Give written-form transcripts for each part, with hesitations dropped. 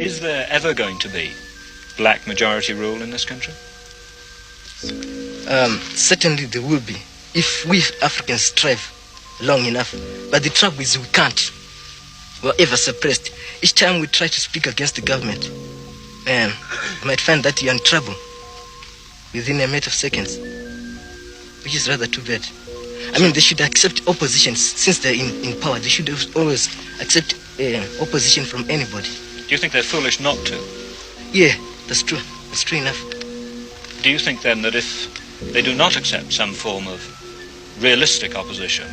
Is there ever going to be black majority rule in this country? Certainly there will be, if we Africans strive long enough. But the trouble is we can't. We're ever suppressed. Each time we try to speak against the government, you might find that you're in trouble within a matter of seconds, which is rather too bad. I mean, they should accept opposition. Since they're in power, they should always accept opposition from anybody. Do you think they're foolish not to? Yeah, that's true. That's true enough. Do you think then that if they do not accept some form of realistic opposition,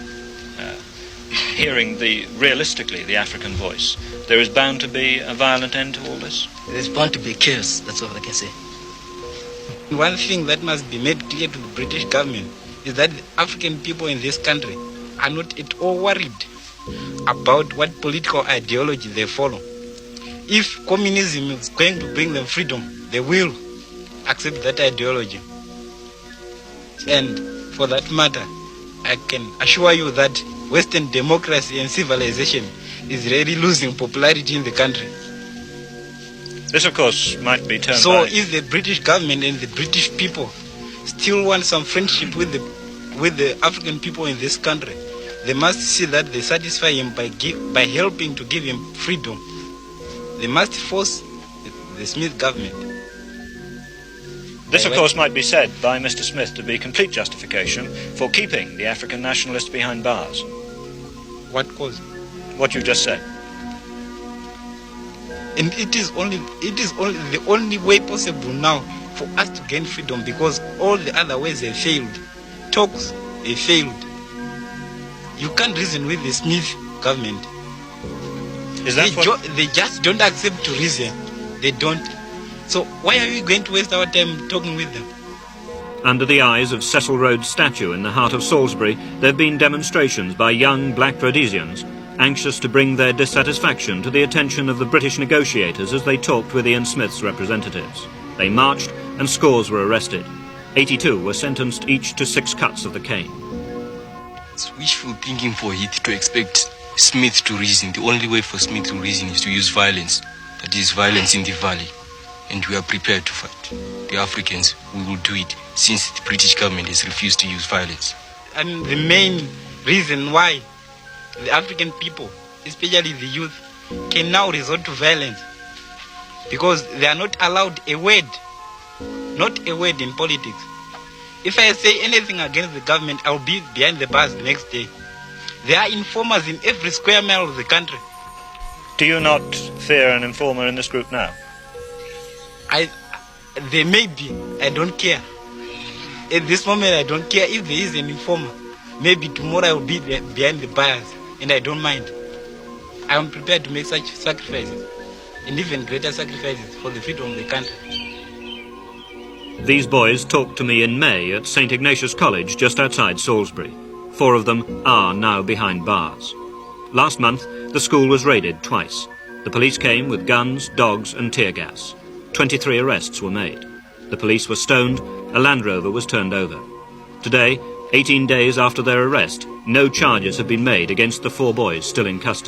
hearing realistically the African voice, there is bound to be a violent end to all this? There's bound to be chaos, that's all I can say. One thing that must be made clear to the British government is that the African people in this country are not at all worried about what political ideology they follow. If communism is going to bring them freedom, they will accept that ideology. And for that matter, I can assure you that Western democracy and civilization is really losing popularity in the country. This, of course, might be turned So by... if the British government and the British people still want some friendship with the African people in this country, they must see that they satisfy him by helping to give him freedom. They must force the Smith government. This, of course, might be said by Mr. Smith to be complete justification for keeping the African nationalists behind bars. What cause? What you just said. And it is only the only way possible now for us to gain freedom, because all the other ways have failed. Talks, they failed. You can't reason with the Smith government. Is that they just don't accept to reason. They don't. So why are we going to waste our time talking with them? Under the eyes of Cecil Rhodes' statue in the heart of Salisbury, there have been demonstrations by young black Rhodesians anxious to bring their dissatisfaction to the attention of the British negotiators as they talked with Ian Smith's representatives. They marched and scores were arrested. 82 were sentenced each to 6 cuts of the cane. It's wishful thinking for it to expect Smith to reason. The only way for Smith to reason is to use violence. That is violence in the valley. And we are prepared to fight. The Africans, we will do it, since the British government has refused to use violence. And the main reason why the African people, especially the youth, can now resort to violence, because they are not allowed a word, not a word in politics. If I say anything against the government, I'll be behind the bars the next day. There are informers in every square mile of the country. Do you not fear an informer in this group now? There may be. I don't care. At this moment, I don't care if there is an informer. Maybe tomorrow I will be behind the bars, and I don't mind. I am prepared to make such sacrifices, and even greater sacrifices, for the freedom of the country. These boys talked to me in May at St. Ignatius College just outside Salisbury. 4 of them are now behind bars. Last month, the school was raided twice. The police came with guns, dogs and tear gas. 23 arrests were made. The police were stoned, a Land Rover was turned over. Today, 18 days after their arrest, no charges have been made against the 4 boys still in custody.